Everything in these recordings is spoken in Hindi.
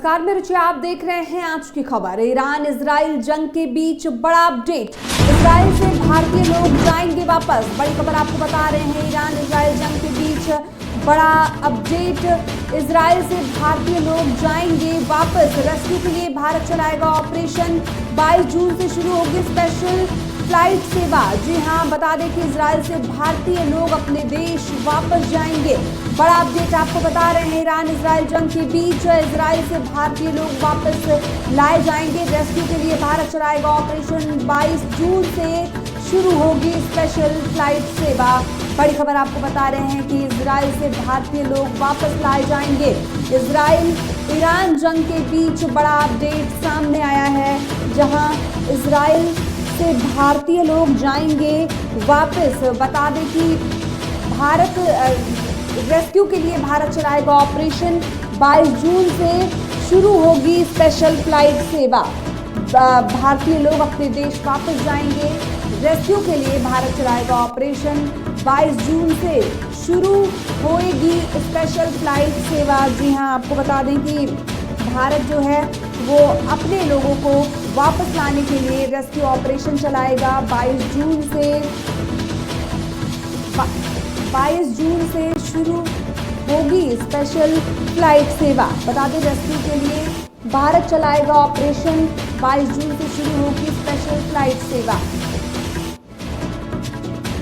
नमस्कार, मैं रुचि, आप देख रहे हैं आज की खबर। ईरान इजराइल जंग के बीच बड़ा अपडेट। इजराइल से भारतीय लोग जाएंगे वापस। बड़ी खबर आपको बता रहे हैं, ईरान इजराइल जंग के बीच बड़ा अपडेट। इजराइल से भारतीय लोग जाएंगे वापस। रेस्क्यू के लिए भारत चलाएगा ऑपरेशन। 22 जून से शुरू होगी स्पेशल फ्लाइट सेवा। जी हां, बता दें कि इजराइल से भारतीय लोग अपने देश वापस जाएंगे। बड़ा अपडेट आपको बता रहे हैं, ईरान इजराइल जंग के बीच इजराइल से भारतीय लोग वापस लाए जाएंगे। रेस्क्यू के लिए भारत चलाएगा ऑपरेशन। 22 जून से शुरू होगी स्पेशल फ्लाइट सेवा। बड़ी खबर आपको बता रहे हैं कि इजराइल से भारतीय लोग वापस लाए जाएंगे। इजराइल ईरान जंग के बीच बड़ा अपडेट सामने आया है, जहां इजराइल से भारतीय लोग जाएंगे वापस। बता दें कि भारत रेस्क्यू के लिए भारत चलाएगा ऑपरेशन। 22 जून से शुरू होगी स्पेशल फ्लाइट सेवा। भारतीय लोग अपने देश वापस जाएंगे। रेस्क्यू के लिए भारत चलाएगा ऑपरेशन। 22 जून से शुरू होएगी स्पेशल फ्लाइट सेवा। जी हां, आपको बता दें कि भारत जो है वो अपने लोगों को वापस लाने के लिए रेस्क्यू ऑपरेशन चलाएगा। 22 जून से शुरू होगी स्पेशल फ्लाइट सेवा। बता दें, रेस्क्यू के लिए भारत चलाएगा ऑपरेशन। 22 जून से शुरू होगी स्पेशल फ्लाइट सेवा।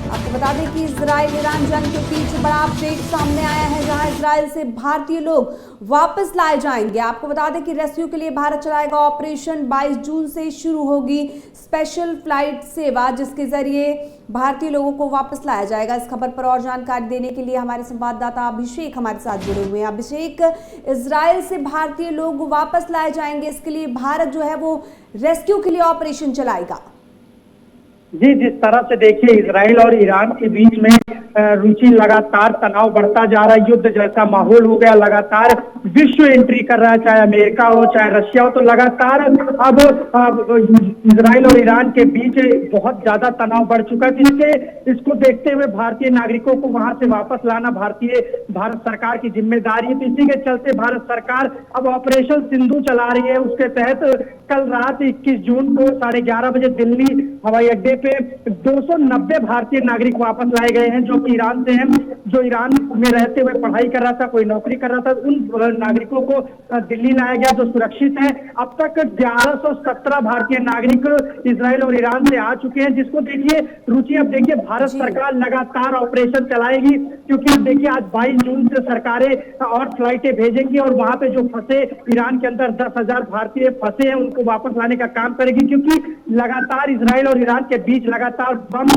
आपको बता दें कि इजराइल ईरान जंग के बीच बड़ा अपडेट सामने आया है, जहां इजराइल से भारतीय लोग वापस लाए जाएंगे। आपको बता दें कि रेस्क्यू के लिए भारत चलाएगा ऑपरेशन। 22 जून से शुरू होगी स्पेशल फ्लाइट सेवा, जिसके जरिए भारतीय लोगों को वापस लाया जाएगा। इस खबर पर और जानकारी देने के लिए हमारे संवाददाता अभिषेक हमारे साथ जुड़े हुए हैं। अभिषेक, इजराइल से भारतीय लोग वापस लाए जाएंगे, इसके लिए भारत जो है वो रेस्क्यू के लिए ऑपरेशन चलाएगा। जी, जिस तरह से देखिए इजराइल और ईरान के बीच में रुचि लगातार तनाव बढ़ता जा रहा है, युद्ध जैसा माहौल हो गया। लगातार विश्व एंट्री कर रहा है, चाहे अमेरिका हो चाहे रशिया हो, तो लगातार अब इजराइल और ईरान के बीच बहुत ज्यादा तनाव बढ़ चुका है। इसको देखते हुए भारतीय नागरिकों को वहां से वापस लाना भारत सरकार की जिम्मेदारी है। तो इसी के चलते भारत सरकार अब ऑपरेशन सिंधु चला रही है। उसके तहत कल रात 21 जून को 11:30 बजे दिल्ली हवाई अड्डे पे 290 भारतीय नागरिक वापस लाए गए हैं, जो कि ईरान से हैं, जो ईरान में रहते हुए पढ़ाई कर रहा था, कोई नौकरी कर रहा था। उन नागरिकों को दिल्ली लाया गया, जो सुरक्षित है। अब तक 1117 भारतीय नागरिक इजराइल और ईरान से आ चुके हैं, जिसको देखिए रुचि, अब देखिए भारत सरकार लगातार ऑपरेशन चलाएगी, क्योंकि अब देखिए आज 22 जून से सरकारें और फ्लाइटें भेजेंगी और वहां पे जो फंसे ईरान के अंदर 10,000 भारतीय फंसे हैं, उनको वापस लाने का काम करेगी। क्योंकि लगातार इजराइल और ईरान के बीच लगातार बम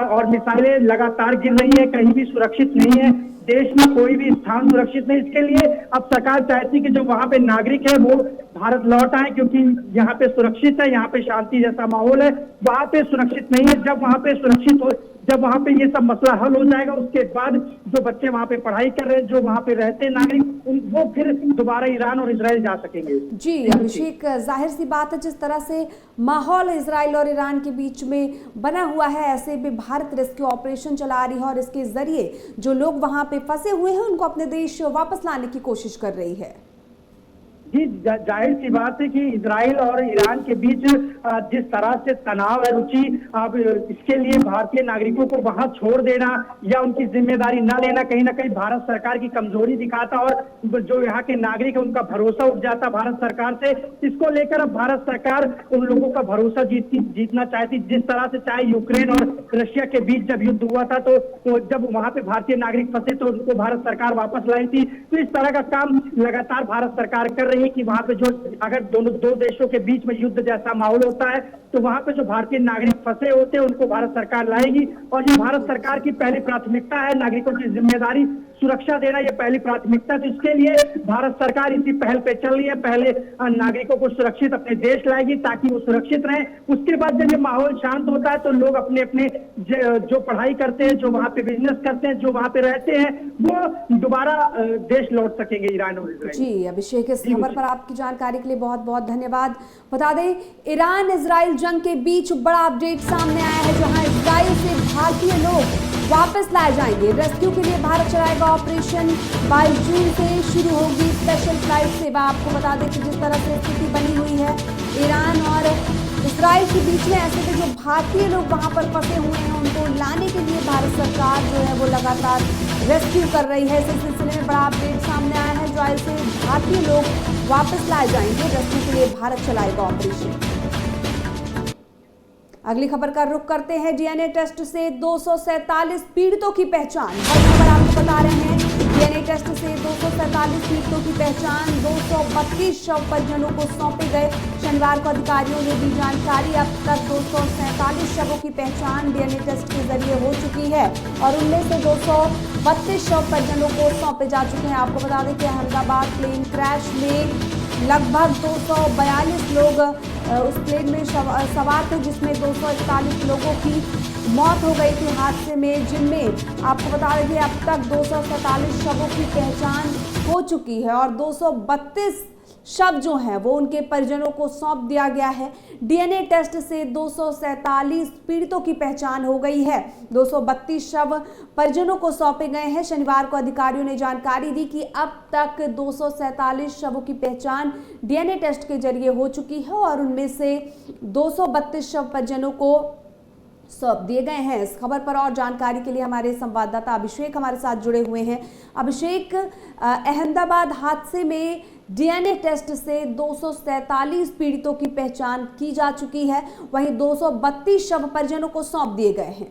और मिसाइलें लगातार गिर रही है, कहीं भी सुरक्षित नहीं है, देश में कोई भी स्थान सुरक्षित नहीं। इसके लिए अब सरकार चाहती है कि जो वहां पे नागरिक है वो भारत लौट आए, क्योंकि यहाँ पे सुरक्षित है, यहाँ पे शांति जैसा माहौल है। वहां पे सुरक्षित नहीं है। जब वहां पे सुरक्षित हो, जब वहां पे ये सब मसला हल हो जाएगा, उसके बाद जो बच्चे वहां पे पढ़ाई कर रहे हैं, जो वहां पे रहते हैं नागरिक, वो फिर दोबारा ईरान और इजराइल जा सकेंगे। जी अभिषेक, जाहिर सी बात है, जिस तरह से माहौल इजराइल और ईरान के बीच में बना हुआ है, ऐसे में भारत रेस्क्यू ऑपरेशन चला रही है और इसके जरिए जो लोग वहां पे फंसे हुए हैं उनको अपने देश वापस लाने की कोशिश कर रही है। जी, जाहिर सी बात है कि इजराइल और ईरान के बीच जिस तरह से तनाव है रुचि, अब इसके लिए भारतीय नागरिकों को वहां छोड़ देना या उनकी जिम्मेदारी न लेना कहीं ना कहीं भारत सरकार की कमजोरी दिखाता, और जो यहाँ के नागरिक है उनका भरोसा उठ जाता भारत सरकार से। इसको लेकर अब भारत सरकार उन लोगों का भरोसा जीतना चाहती। जिस तरह से चाहे यूक्रेन और रशिया के बीच जब युद्ध हुआ था, तो जब वहां पे भारतीय नागरिक फंसे तो उनको भारत सरकार वापस लाई थी। तो इस तरह का काम लगातार भारत सरकार कर रही है कि वहां पे जो अगर दो देशों के बीच में युद्ध जैसा माहौल होता है, तो वहां पे जो भारतीय नागरिक फंसे होते हैं उनको भारत सरकार लाएगी। और ये भारत सरकार की पहली प्राथमिकता है, नागरिकों की जिम्मेदारी सुरक्षा देना ये पहली प्राथमिकता। तो इसके लिए भारत सरकार इसी पहल पे चल रही है। पहले नागरिकों को सुरक्षित अपने देश लाएगी ताकि वो सुरक्षित रहें। उसके बाद जब ये माहौल शांत होता है तो लोग अपने अपने जो पढ़ाई करते हैं, जो वहां पे बिजनेस करते हैं, जो वहां पे रहते हैं, वो दोबारा देश लौट सकेंगे, ईरान और इजराइल। जी अभिषेक, इस खबर पर आपकी जानकारी के लिए बहुत बहुत धन्यवाद। बता दें, ईरान इजराइल जंग के बीच बड़ा अपडेट सामने आया है, जहां इजराइल से भारतीय लोग वापस लाए जाएंगे। रेस्क्यू के लिए भारत चलाएगा चलाएगा ऑपरेशन। 22 जून से शुरू होगी स्पेशल फ्लाइट सेवा। आपको बता दें कि जिस तरह से स्थिति बनी हुई है ईरान और इजराइल के बीच में, ऐसे में जो भारतीय लोग वहां पर फंसे हुए हैं उनको लाने के लिए भारत सरकार जो है वो लगातार रेस्क्यू कर रही है। इस सिलसिले में बड़ा अपडेट सामने आया है। इजराइल से भारतीय लोग वापस लाए जाएंगे। रेस्क्यू के लिए भारत चलाएगा ऑपरेशन। अगली खबर का रुख करते हैं। डीएनए टेस्ट से 247 पीड़ितों की पहचान। बड़ी खबर आपको बता रहे हैं। डीएनए टेस्ट से 247 पीड़ितों की पहचान। 232 शव परिजनों को सौंपे गए। शनिवार को अधिकारियों ने दी जानकारी। अब तक 247 शवों की पहचान डीएनए टेस्ट के जरिए हो चुकी है और उनमें से 232 शव परिजनों को सौंपे जा चुके हैं। आपको बता दें कि अहमदाबाद प्लेन क्रैश में लगभग 242 लोग उस प्लेन में सवार थे, जिसमें 241 लोगों की मौत हो गई थी हादसे में, जिनमें आपको बता दें कि अब तक 247 शवों की पहचान हो चुकी है और 232 शव जो हैं वो उनके परिजनों को सौंप दिया गया है। डीएनए टेस्ट से 247 पीड़ितों की पहचान हो गई है। 232 शव परिजनों को सौंपे गए हैं। शनिवार को अधिकारियों ने जानकारी दी कि अब तक 247 शवों की पहचान डीएनए टेस्ट के जरिए हो चुकी है और उनमें से 232 शव परिजनों को सौंप दिए गए हैं। इस खबर पर और जानकारी के लिए हमारे संवाददाता अभिषेक हमारे साथ जुड़े हुए हैं। अभिषेक, अहमदाबाद हादसे में डीएनए टेस्ट से 247 पीड़ितों की पहचान की जा चुकी है, वहीं 232 शव परिजनों को सौंप दिए गए हैं।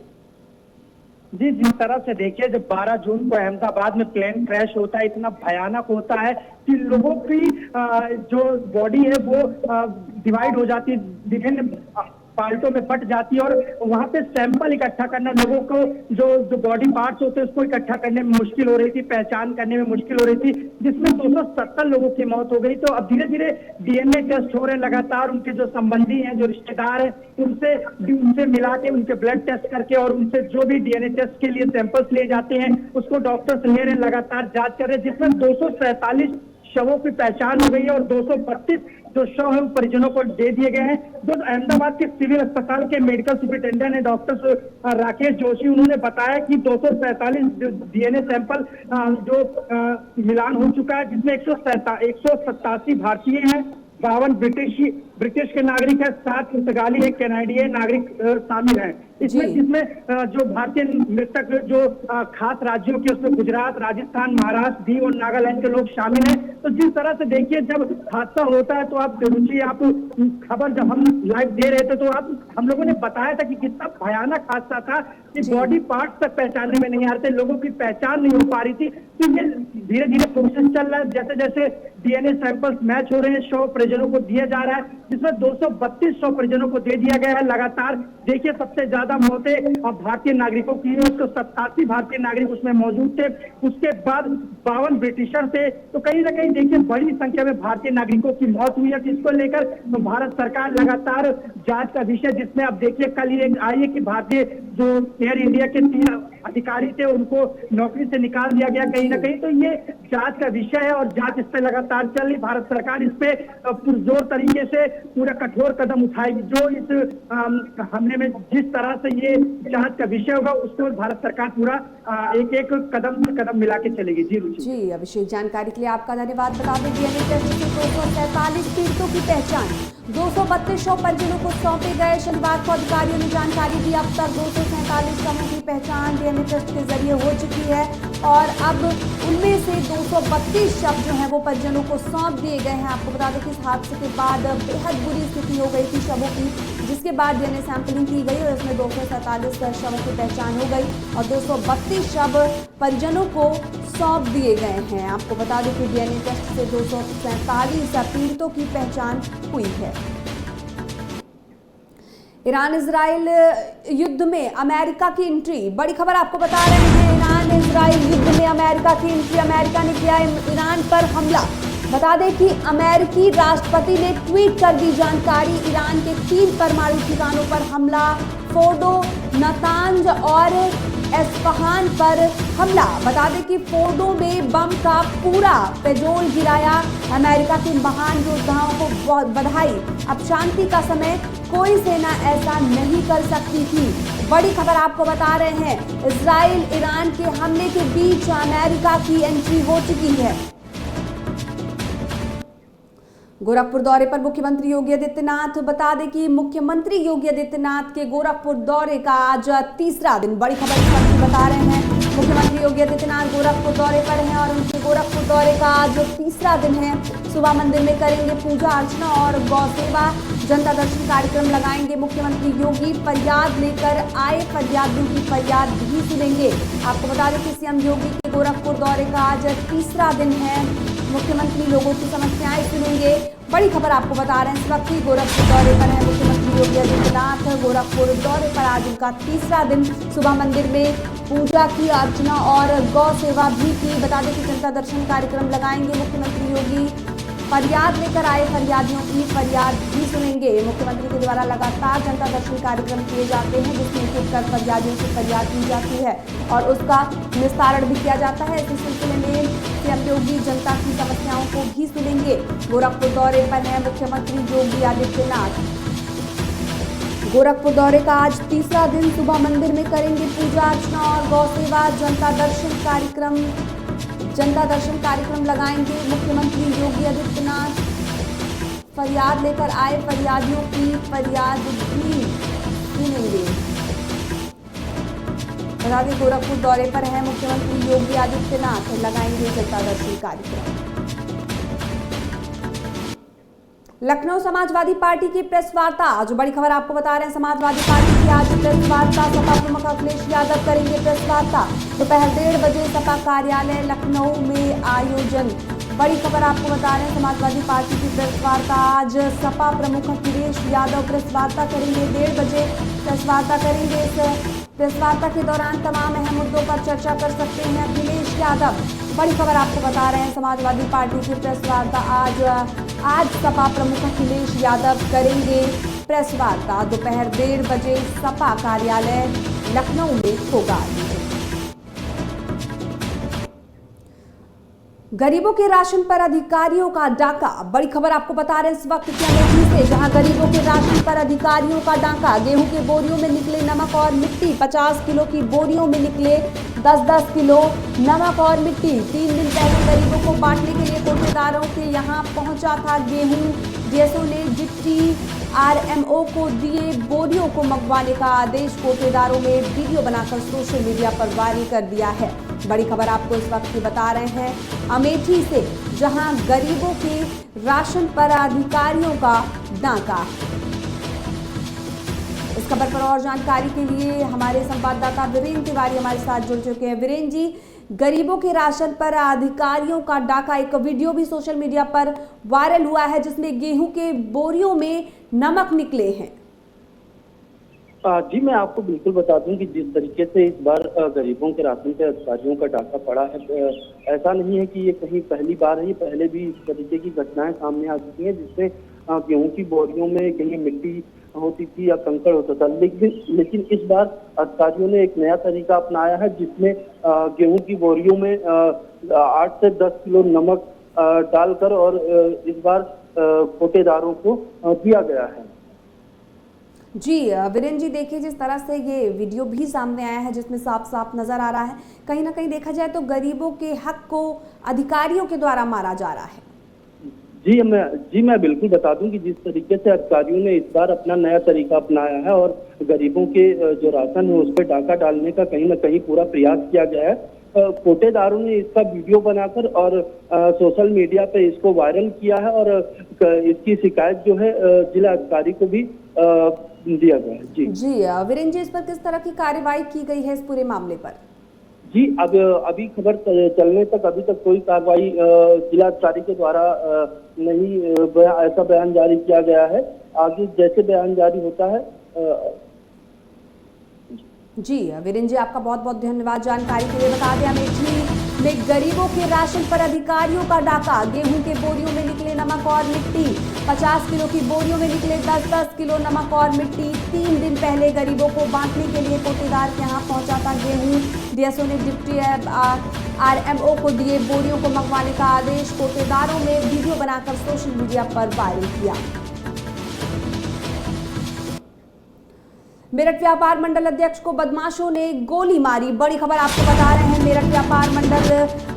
जी, जिस तरह से देखिए, जब 12 जून को अहमदाबाद में प्लेन क्रैश होता है, इतना भयानक होता है कि लोगों की जो बॉडी है वो डिवाइड हो जाती है, विभिन्न पार्टों में बट जाती है और वहां पे सैंपल इकट्ठा करना, लोगों को जो बॉडी पार्ट्स होते हैं उसको इकट्ठा करने में मुश्किल हो रही थी, पहचान करने में मुश्किल हो रही थी, जिसमें 270 लोगों की मौत हो गई। तो अब धीरे धीरे डीएनए टेस्ट हो रहे हैं लगातार। उनके जो संबंधी हैं, जो रिश्तेदार हैं, उनसे मिला के, उनके ब्लड टेस्ट करके और उनसे जो भी डीएनए टेस्ट के लिए सैंपल्स लिए जाते हैं उसको डॉक्टर्स ले रहे हैं, लगातार जांच कर रहे हैं, जिसमें 247 शवों की पहचान हो गई है और 232 जो शव है परिजनों को दे दिए गए हैं। जो अहमदाबाद के सिविल अस्पताल के मेडिकल सुपरिटेंडेंट है डॉक्टर राकेश जोशी, उन्होंने बताया कि 247 डीएनए सैंपल जो मिलान हो चुका है, जिसमें 187 भारतीय हैं, 52 ब्रिटिश के नागरिक है, 7 पुर्तगाली, 1 कैनेडियन नागरिक शामिल है। जिसमें जो भारतीय मृतक जो खास राज्यों के, उसमें गुजरात, राजस्थान, महाराष्ट्र, दीव और नागालैंड के लोग शामिल हैं। तो जिस तरह से देखिए, जब हादसा होता है तो आप रुचि, आप खबर जब हम लाइव दे रहे थे तो हम लोगों ने बताया था कि कितना भयानक हादसा था कि बॉडी पार्ट्स तक पहचानने में नहीं आ रहे थे, लोगों की पहचान नहीं हो पा रही थी। तो ये धीरे धीरे प्रोसेस चल रहा है, जैसे जैसे डीएनए सैंपल्स मैच हो रहे हैं, शव परिजनों को दिया जा रहा है, जिसमें 232 शव परिजनों को दे दिया गया है। लगातार देखिए, सबसे ज्यादा मौतें अब भारतीय नागरिकों की है, 187 भारतीय नागरिक उसमें मौजूद थे, उसके बाद 52 ब्रिटिशर थे। तो कहीं ना कहीं देखिए बड़ी संख्या में भारतीय नागरिकों की मौत हुई है, जिसको लेकर तो भारत सरकार लगातार जांच का विषय, जिसमें अब देखिए कल ही आई है कि भारतीय जो एयर इंडिया के 3 अधिकारी थे उनको नौकरी से निकाल दिया गया कहीं ना कहीं। तो ये जांच का विषय है और जांच इस पे लगातार चल रही। भारत सरकार इस पे पुरजोर तरीके से पूरा कठोर कदम उठाएगी। जो इस हमले में जिस तरह से ये जांच का विषय होगा, उसको भारत सरकार पूरा एक एक कदम से कदम मिला के चलेगी। जी रुचि। जी अभिषेक, जानकारी के लिए आपका धन्यवाद। बता दें डीएनए टेस्ट से 247 पीड़ितों की पहचान, 232 शव परिजनों को सौंपे गए। शनिवार को अधिकारियों ने जानकारी दी। अब तक 247 शवों की पहचान डीएनए टेस्ट के जरिए हो चुकी है और अब उनमें से 232 शव जो है वो परिजनों को सौंप दिए गए हैं। आपको बता दें कि इस हादसे के बाद बेहद बुरी स्थिति हो गई थी शवों की, जिसके बाद डीएनए सैंपलिंग की गई और इसमें 247 शवों की पहचान हो गई और 232 शव परिजनों को सौंप दिए गए हैं। आपको बता दें कि डीएनए टेस्ट से 247 पीड़ितों की पहचान हुई है। ईरान इजराइल युद्ध में अमेरिका की एंट्री, बड़ी खबर आपको बता रहे हैं। ईरान इजराइल युद्ध में अमेरिका की एंट्री, अमेरिका ने किया ईरान पर हमला। बता दें कि अमेरिकी राष्ट्रपति ने ट्वीट कर दी जानकारी, ईरान के 3 परमाणु ठिकानों पर हमला, फोर्डो, नातांज और एस्फहान पर हमला। बता दें कि फोर्डो में बम का पूरा पेट्रोल गिराया। अमेरिका के महान योद्धाओं को बहुत बधाई। अब शांति का समय, कोई सेना ऐसा नहीं कर सकती थी। बड़ी खबर आपको बता रहे हैं, इजराइल ईरान के हमले के बीच अमेरिका की एंट्री हो चुकी है। गोरखपुर दौरे पर मुख्यमंत्री योगी आदित्यनाथ। बता दें कि मुख्यमंत्री योगी आदित्यनाथ के गोरखपुर दौरे का आज तीसरा दिन। बड़ी खबर इस वक्त बता रहे हैं, मुख्यमंत्री योगी आदित्यनाथ गोरखपुर दौरे पर हैं और उनके गोरखपुर दौरे का आज तीसरा दिन है। सुबह मंदिर में करेंगे पूजा अर्चना और गौ सेवा, जनता दर्शन कार्यक्रम लगाएंगे मुख्यमंत्री योगी। फरियाद लेकर आए फरियादियों की फरियाद भी सुनेंगे। आपको बता दें कि सीएम योगी के गोरखपुर दौरे का आज तीसरा दिन है। मुख्यमंत्री लोगों की समस्याएं सुनेंगे। बड़ी खबर आपको बता रहे हैं, इस वक्त ही गोरखपुर दौरे पर है मुख्यमंत्री योगी आदित्यनाथ। गोरखपुर दौरे पर आज उनका तीसरा दिन। सुबह मंदिर में पूजा की अर्चना और गौ सेवा भी की। बता दें कि जनता दर्शन कार्यक्रम लगाएंगे मुख्यमंत्री योगी। फरियाद लेकर आए फरियादियों की फरियाद भी सुनेंगे। मुख्यमंत्री के द्वारा लगातार जनता दर्शन कार्यक्रम किए जाते हैं, जिसमें जुटकर फरियादियों से फरियाद की जाती है और उसका निस्तारण भी किया जाता है। इसी सिलसिले में सीएम योगी जनता की समस्याओं को भी सुनेंगे। गोरखपुर दौरे पर है मुख्यमंत्री योगी आदित्यनाथ। गोरखपुर दौरे का आज तीसरा दिन। सुबह मंदिर में करेंगे पूजा अर्चना और गौ सेवा, जनता दर्शन कार्यक्रम लगाएंगे मुख्यमंत्री योगी आदित्यनाथ। फरियाद लेकर आए फरियादियों की फरियाद भी सुनेंगे। बता दें गोरखपुर दौरे पर है मुख्यमंत्री योगी आदित्यनाथ, लगाएंगे जनता दर्शन कार्यक्रम। लखनऊ समाजवादी पार्टी की प्रेस वार्ता। आज बड़ी खबर आपको बता रहे हैं, समाजवादी पार्टी की आज प्रेस वार्ता। सपा प्रमुख अखिलेश यादव करेंगे प्रेस वार्ता। दोपहर 1:30 बजे सपा कार्यालय लखनऊ में आयोजन। बड़ी खबर आपको बता रहे हैं, समाजवादी पार्टी की प्रेस वार्ता। आज सपा प्रमुख अखिलेश यादव प्रेस वार्ता करेंगे। 1:30 बजे प्रेस वार्ता करेंगे। इस प्रेस वार्ता के दौरान तमाम अहम मुद्दों पर चर्चा कर सकते हैं अखिलेश यादव। बड़ी खबर आपको बता रहे हैं, समाजवादी पार्टी की प्रेस वार्ता। आज सपा प्रमुख अखिलेश यादव करेंगे प्रेस वार्ता। दोपहर 1:30 बजे सपा कार्यालय लखनऊ में होगा। गरीबों के राशन पर अधिकारियों का डाका। बड़ी खबर आपको बता रहे हैं इस वक्त की अमेठी से, जहां गरीबों के राशन पर अधिकारियों का डाका। गेहूं के बोरियों में निकले नमक और मिट्टी। 50 किलो की बोरियों में निकले 10-10 किलो नमक और मिट्टी। 3 दिन पहले गरीबों को बांटने के लिए कोटेदारों के यहां पहुंचा था गेहूं। डीएसओ ने डिप्टी आरएमओ को दिए बोरियों को मंगवाने का आदेश। कोटेदारों में वीडियो बनाकर सोशल मीडिया पर वायरल कर दिया है। बड़ी खबर आपको इस वक्त की बता रहे हैं अमेठी से, जहां गरीबों के राशन पर अधिकारियों का डाका। इस खबर पर और जानकारी के लिए हमारे संवाददाता वीरेंद्र तिवारी हमारे साथ जुड़ चुके हैं। वीरेंद्र जी, गरीबों के राशन पर अधिकारियों का डाका, एक वीडियो भी सोशल मीडिया पर वायरल हुआ है जिसमें गेहूं के बोरियों में नमक निकले हैं। जी, मैं आपको बिल्कुल बता दूं कि जिस तरीके से इस बार गरीबों के राशन पे अधिकारियों का डाका पड़ा है, ऐसा नहीं है कि ये कहीं पहली बार है। ये पहले भी इस तरीके की घटनाएं सामने आ चुकी हैं, जिसमें गेहूं की बोरियों में कहीं मिट्टी होती थी या कंकड़ होता था। लेकिन इस बार अधिकारियों ने एक नया तरीका अपनाया है, जिसमें गेहूं की बोरियों में 8 से 10 किलो नमक डालकर और इस बार कोटेदारों को दिया गया है। जी वीरेंद्र जी, देखिए जिस तरह से ये वीडियो भी सामने आया है जिसमें साफ साफ नजर आ रहा है, कहीं ना कहीं देखा जाए तो गरीबों के हक को अधिकारियों के द्वारा मारा जा रहा है। जी मैं बिल्कुल बता दूं कि जिस तरीके से अधिकारियों ने इस बार अपना नया तरीका अपनाया है और गरीबों के जो राशन है उस पर डाका डालने का कहीं ना कहीं पूरा प्रयास किया गया है। कोटेदारों ने इसका वीडियो बनाकर और सोशल मीडिया पे इसको वायरल किया है और इसकी शिकायत जो है जिला अधिकारी को भी दिया गया है। जी वीरेंद्र जी, इस पर किस तरह की कार्रवाई की गई है इस पूरे मामले पर? जी, अभी खबर चलने तक अभी तक कोई कार्रवाई जिला अधिकारी के द्वारा नहीं ऐसा बयान जारी किया गया है। आगे जैसे बयान जारी होता है। जी वीरेंद्र जी, आपका बहुत बहुत धन्यवाद जानकारी के लिए। बता दें अमेठी में गरीबों के राशन पर अधिकारियों का डाका। गेहूं के बोरियों में निकले नमक और मिट्टी। 50 किलो की बोरियों में निकले 10-10 किलो नमक और मिट्टी। 3 दिन पहले गरीबों को बांटने के लिए कोटेदार के यहाँ पहुंचा था गेहूं। डीएसओ ने डिप्टी आरएमओ को दिए बोरियों को मंगवाने का आदेश। कोटेदारों ने वीडियो बनाकर सोशल मीडिया पर वायरल किया। मेरठ व्यापार मंडल अध्यक्ष को बदमाशों ने गोली मारी। बड़ी खबर आपको बता रहे हैं, मेरठ व्यापार मंडल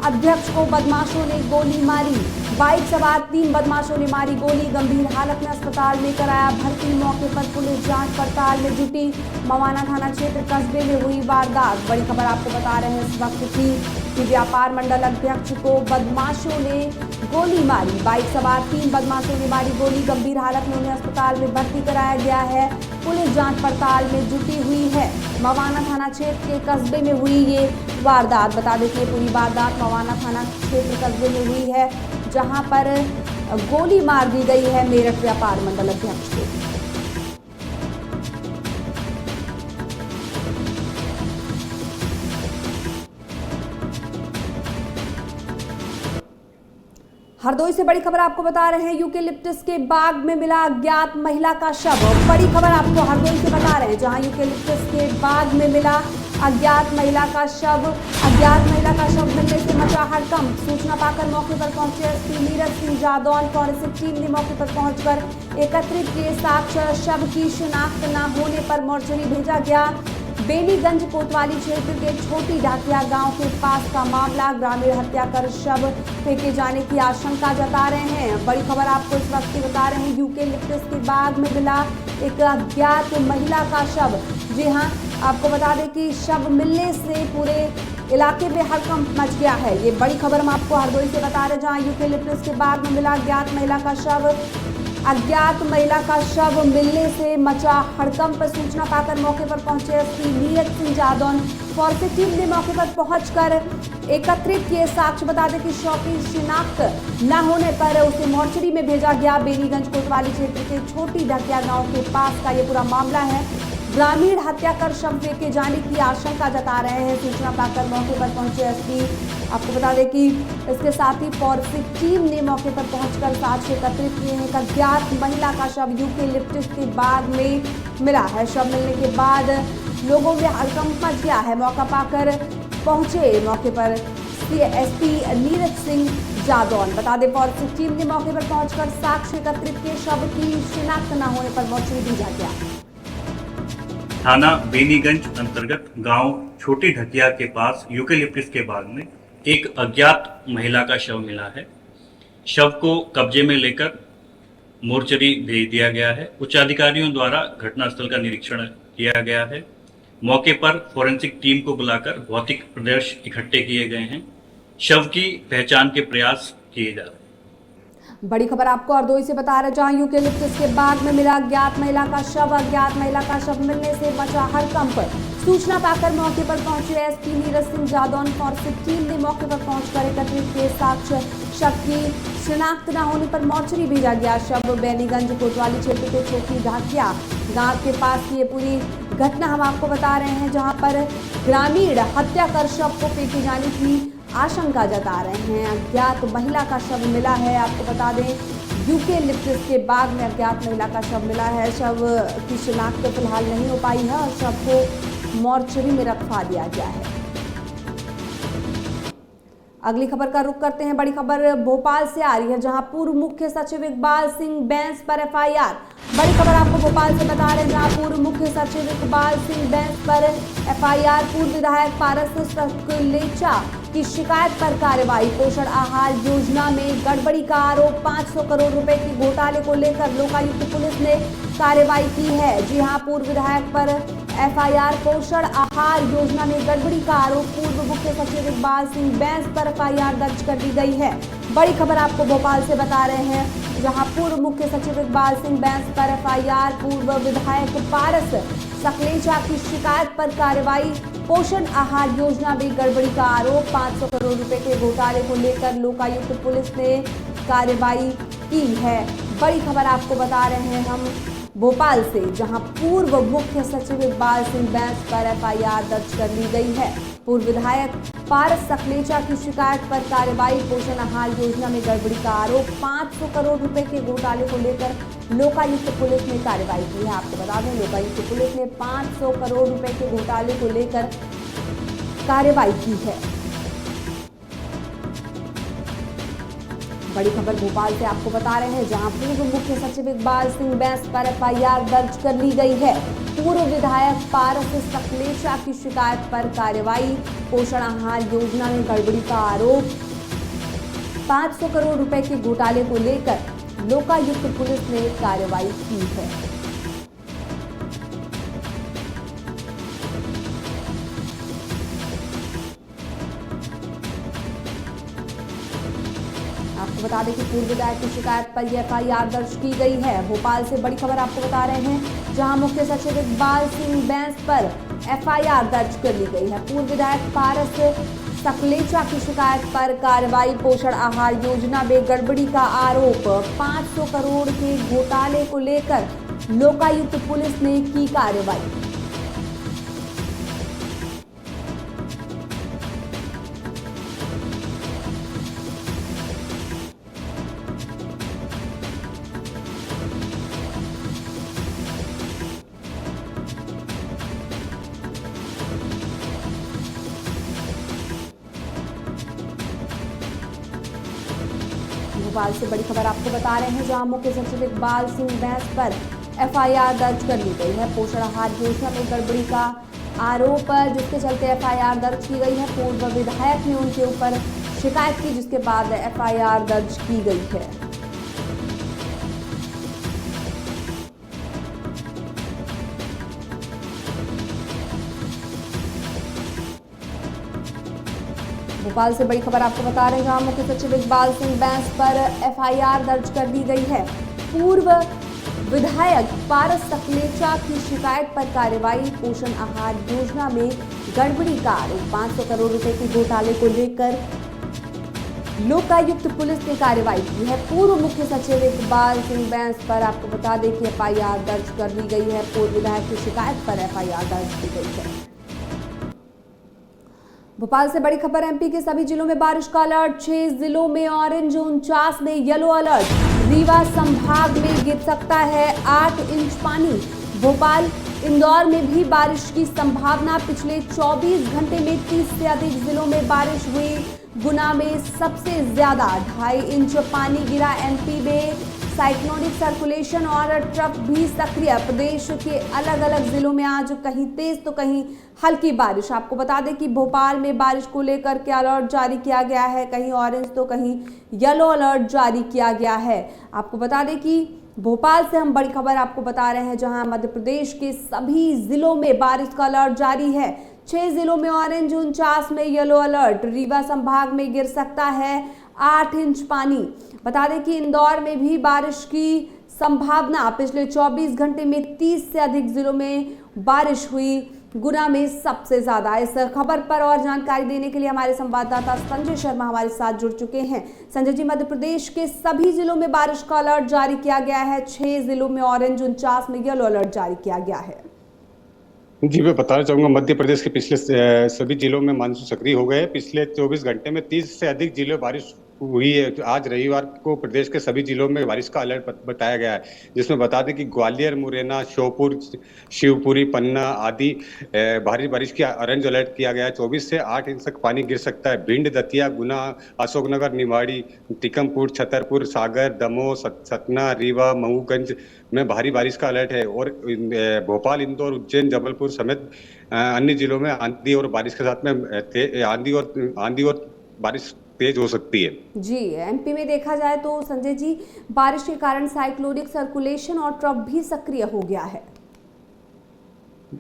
अध्यक्ष को बदमाशों ने गोली मारी। बाइक सवार 3 बदमाशों ने मारी गोली। गंभीर हालत में अस्पताल में कराया भर्ती। मौके पर पुलिस जांच पड़ताल में जुटी। मवाना थाना क्षेत्र कस्बे में हुई वारदात। बड़ी खबर आपको बता रहे हैं इस वक्त की कि व्यापार मंडल अध्यक्ष को बदमाशों ने गोली मारी। बाइक सवार 3 बदमाशों ने मारी गोली। गंभीर हालत में उन्हें अस्पताल में भर्ती कराया गया है। पुलिस जांच पड़ताल में जुटी हुई है। मवाना थाना क्षेत्र के कस्बे में हुई ये वारदात। बता दें कि पूरी वारदात मवाना थाना क्षेत्र कस्बे में हुई है, जहां पर गोली मार दी गई है मेरठ व्यापार मंडल अध्यक्ष को। हरदोई से बड़ी खबर आपको बता रहे हैं, यूकेलिप्टस के बाग में मिला अज्ञात महिला का शव। बड़ी खबर आपको हरदोई से बता रहे हैं, जहां यूकेलिप्टस के बाग में मिला अज्ञात महिला का शव। अज्ञात महिला का शव मिलने से मचा हड़कंप। सूचना पाकर मौके पर पहुंचे SP Neeraj Singh Jadaun forensic team ने मौके पर पहुंचकर एकत्रित किए साक्ष्य। शव की शिनाख्त न होने पर मोर्चरी भेजा गया। बेनीगंज कोतवाली क्षेत्र के छोटी ढाकिया गांव के पास का मामला। ग्रामीण हत्या कर शव फेंके जाने की आशंका जता रहे हैं। बड़ी खबर आपको इस वक्त की बता रहे हैं, यूकेलिप्टस के बाग में मिला एक अज्ञात महिला का शव। जी हां, आपको बता दें कि शव मिलने से पूरे इलाके में हड़कंप मच गया है। ये बड़ी खबर हम आपको हरदोई से बता रहे हैं, जहां यूकेलिप्टस के बाग में मिला अज्ञात महिला का शव। अज्ञात महिला का शव मिलने से मचा हड़कंप। सूचना पाकर मौके पर पहुंचे SP Neeraj Singh Jadaun forensic team ने मौके पर पहुंचकर एकत्रित किए साक्ष्य। बता दें कि शव की शिनाख्त न होने पर उसे मोर्चरी में भेजा गया। बेनीगंज कोतवाली क्षेत्र के छोटी ढकिया गांव के पास का ये पूरा मामला है। ग्रामीण हत्या कर शव फेंके जाने की आशंका जता रहे हैं। सूचना पाकर मौके पर पहुंचे एसपी, आपको बता दें कि इसके साथ ही फॉरेंसिक टीम ने मौके पर पहुंचकर साक्ष्य एकत्रित किए हैं। एक अज्ञात महिला का शव यूकेलिप्टस के बाग में मिला है। शव मिलने के बाद लोगों में हड़कंप मच गया है। मौका पाकर पहुंचे मौके पर एसपी नीरज सिंह जादौन। बता दें फॉरेंसिक टीम ने मौके पर पहुंचकर साक्ष्य एकत्रित किए। शव की शिनाख्त न होने पर मोर्चरी भेजा गया। थाना बेनीगंज अंतर्गत गांव छोटी ढकिया के पास यूकेलिप्टस के बाग में एक अज्ञात महिला का शव मिला है। शव को कब्जे में लेकर मोर्चरी भेज दिया गया है। उच्च अधिकारियों द्वारा घटनास्थल का निरीक्षण किया गया है। मौके पर फॉरेंसिक टीम को बुलाकर भौतिक प्रदर्श इकट्ठे किए गए हैं। शव की पहचान के प्रयास किए जा रहे हैं। बड़ी खबर आपको हरदोई से बता रहे, जहां यूकेलिप्टस के बाग में मिला अज्ञात महिला का शव। अज्ञात महिला का शव मिलने से मचा हड़कंप। सूचना पाकर मौके पर पहुंचे SP Neeraj Singh Jadaun forensic team ने मौके पर पहुंचकर एकत्रित किए साक्ष्य। शव की शिनाख्त न होने पर मोर्चरी भेजा गया। शव बेनीगंज कोतवाली क्षेत्र के छोटी ढाकिया गांव के पास की ये पूरी घटना हम आपको बता रहे हैं, जहां पर ग्रामीण हत्या कर शव को फेंके जाने की आशंका जता रहे हैं। अज्ञात महिला का शव मिला है। आपको बता दें यूकेलिप्टस के बाग में अज्ञात महिला का शव मिला है। शव की शिनाख्त फिलहाल नहीं हो पाई है और शव को मोर्चरी में रखवा दिया गया है। अगली खबर का रुख करते हैं। बड़ी खबर भोपाल से आ रही है, जहां पूर्व मुख्य सचिव इकबाल सिंह बैंस पर एफआईआर। बड़ी खबर आपको भोपाल से बता रहे हैं, जहां पूर्व मुख्य सचिव इकबाल सिंह बैंस पर एफआईआर। पूर्व विधायक पारस सकलेचा की शिकायत पर कार्रवाई। पोषण आहार योजना में गड़बड़ी का आरोप। 500 करोड़ रुपए के घोटाले को लेकर लोकायुक्त पुलिस ने कार्रवाई की है। जी हां, पूर्व विधायक पर एफआईआर। पोषण आहार योजना में गड़बड़ी का आरोप। पूर्व मुख्य सचिव इकबाल सिंह बैंस पर एफआईआर दर्ज कर दी गई है। बड़ी खबर आपको भोपाल से बता रहे हैं, जहां पूर्व मुख्य सचिव इकबाल सिंह बैंस पर एफआईआर। पूर्व विधायक पारस सकलेचा की शिकायत पर कार्रवाई। पोषण आहार योजना में गड़बड़ी का आरोप। 500 करोड़ रुपए के घोटाले को लेकर लोकायुक्त पुलिस ने कार्रवाई की है। बड़ी खबर आपको बता रहे हैं हम, भोपाल से, जहां पूर्व मुख्य सचिव इकबाल सिंह बैंस पर एफआईआर दर्ज कर ली गई है। पूर्व विधायक पारस सकलेचा की शिकायत पर कार्रवाई। पोषण आहार योजना में गड़बड़ी का आरोप। 500 करोड़ रुपए के घोटाले को लेकर लोकायुक्त पुलिस ने कार्रवाई की है। आपको बता दें, लोकायुक्त पुलिस ने 500 करोड़ रुपए के घोटाले को लेकर कार्रवाई की है। बड़ी खबर भोपाल से आपको बता रहे हैं, जहां पूर्व मुख्य सचिव इकबाल सिंह बैंस पर एफआईआर दर्ज कर ली गई है। पूर्व विधायक पारस सकलेचा की शिकायत पर कार्रवाई। पोषण आहार योजना में गड़बड़ी का आरोप। 500 करोड़ रुपए के घोटाले को लेकर लोकायुक्त पुलिस ने कार्रवाई की है। आपको बता दें कि पूर्व विधायक की शिकायत पर यह एफआईआर दर्ज की गई है। भोपाल से बड़ी खबर आपको बता रहे हैं, जहां मुख्य सचिव इकबाल सिंह बैंस पर एफआईआर दर्ज कर ली गई है। पूर्व विधायक पारस सकलेचा की शिकायत पर कार्रवाई। पोषण आहार योजना में गड़बड़ी का आरोप। 500 करोड़ के घोटाले को लेकर लोकायुक्त पुलिस ने की कार्रवाई। भोपाल से बड़ी खबर आपको बता रहे हैं, जहां मुख्य सचिव इकबाल सिंह बैंस पर एफआईआर दर्ज कर ली गई है। पोषण आहार योजना में गड़बड़ी का आरोप, जिसके चलते एफआईआर दर्ज की गई है। पूर्व विधायक ने उनके ऊपर शिकायत की, जिसके बाद एफआईआर दर्ज की गई है। भोपाल से बड़ी खबर आपको बता रहे हैं, जहां मुख्य सचिव इकबाल सिंह बैंस पर एफआईआर दर्ज कर दी गई है। पूर्व विधायक पारस सकलेचा की शिकायत पर कार्रवाई। पोषण आहार योजना में गड़बड़ी का आरोप। 500 करोड़ रुपए के घोटाले को लेकर लोकायुक्त पुलिस ने कार्रवाई की है। पूर्व मुख्य सचिव इकबाल सिंह बैंस पर आपको बता दें कि एफआईआर दर्ज कर ली गई है। पूर्व विधायक की शिकायत पर एफआईआर दर्ज की गई है। भोपाल से बड़ी खबर, एमपी के सभी जिलों में बारिश का अलर्ट। 6 जिलों में ऑरेंज, 49 में येलो अलर्ट। रीवा संभाग में गिर सकता है 8 इंच पानी। भोपाल, इंदौर में भी बारिश की संभावना। पिछले 24 घंटे में 30 से अधिक जिलों में बारिश हुई। गुना में सबसे ज्यादा 2.5 इंच पानी गिरा। एमपी में साइक्लोनिक सर्कुलेशन और ट्रफ भी सक्रिय। प्रदेश के अलग अलग जिलों में आज कहीं तेज तो कहीं हल्की बारिश। आपको बता दें कि भोपाल में बारिश को लेकर के अलर्ट जारी किया गया है। कहीं ऑरेंज तो कहीं येलो अलर्ट जारी किया गया है। आपको बता दें कि भोपाल से हम बड़ी खबर आपको बता रहे हैं, जहां मध्य प्रदेश के सभी जिलों में बारिश का अलर्ट जारी है। 6 जिलों में ऑरेंज, 49 में येलो अलर्ट। रीवा संभाग में गिर सकता है 8 इंच पानी। बता दें कि इंदौर में भी बारिश की संभावना। पिछले 24 घंटे में 30 से अधिक जिलों में बारिश हुई। गुना में सबसे ज्यादा। इस खबर पर और जानकारी देने के लिए हमारे संवाददाता संजय शर्मा हमारे साथ जुड़ चुके हैं। संजय जी, मध्य प्रदेश के सभी जिलों में बारिश का अलर्ट जारी किया गया है। 6 जिलों में ऑरेंज, 49 में येलो अलर्ट जारी किया गया है। जी, मैं बताना चाहूंगा, मध्य प्रदेश के पिछले सभी जिलों में मानसून सक्रिय हो गए हैं। पिछले 24 घंटे में 30 से अधिक जिलों में बारिश हुई है। तो आज रविवार को प्रदेश के सभी जिलों में बारिश का अलर्ट बताया गया है, जिसमें बता दें कि ग्वालियर, मुरैना, श्योपुर, शिवपुरी, पन्ना आदि भारी बारिश की ऑरेंज अलर्ट किया गया है। 24 से 8 इंच तक पानी गिर सकता है। भिंड, दतिया, गुना, अशोकनगर, निवाड़ी, टीकमपुर, छतरपुर, सागर, दमोह, सतना, रीवा, महूगंज में भारी बारिश का अलर्ट है। और भोपाल, इंदौर, उज्जैन, जबलपुर समेत अन्य जिलों में आंधी और बारिश के साथ में आंधी और बारिश तेज हो सकती है। जी, एमपी में देखा जाए तो संजय जी, बारिश के कारण साइक्लोनिक सर्कुलेशन और ट्रफ भी सक्रिय हो गया है।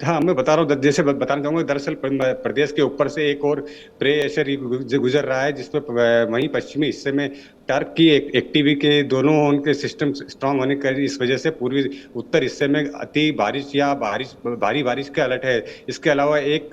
हाँ, मैं बता रहा हूँ, जैसे बताना चाहूंगा, दरअसल प्रदेश के ऊपर से एक और प्रेशर गुजर रहा है, जिसमें वहीं पश्चिमी हिस्से में टर्क की एक्टिविटी के दोनों उनके सिस्टम स्ट्रांग होने की इस वजह से पूर्वी उत्तर हिस्से में अति बारिश या भारी बारिश का अलर्ट है। इसके अलावा एक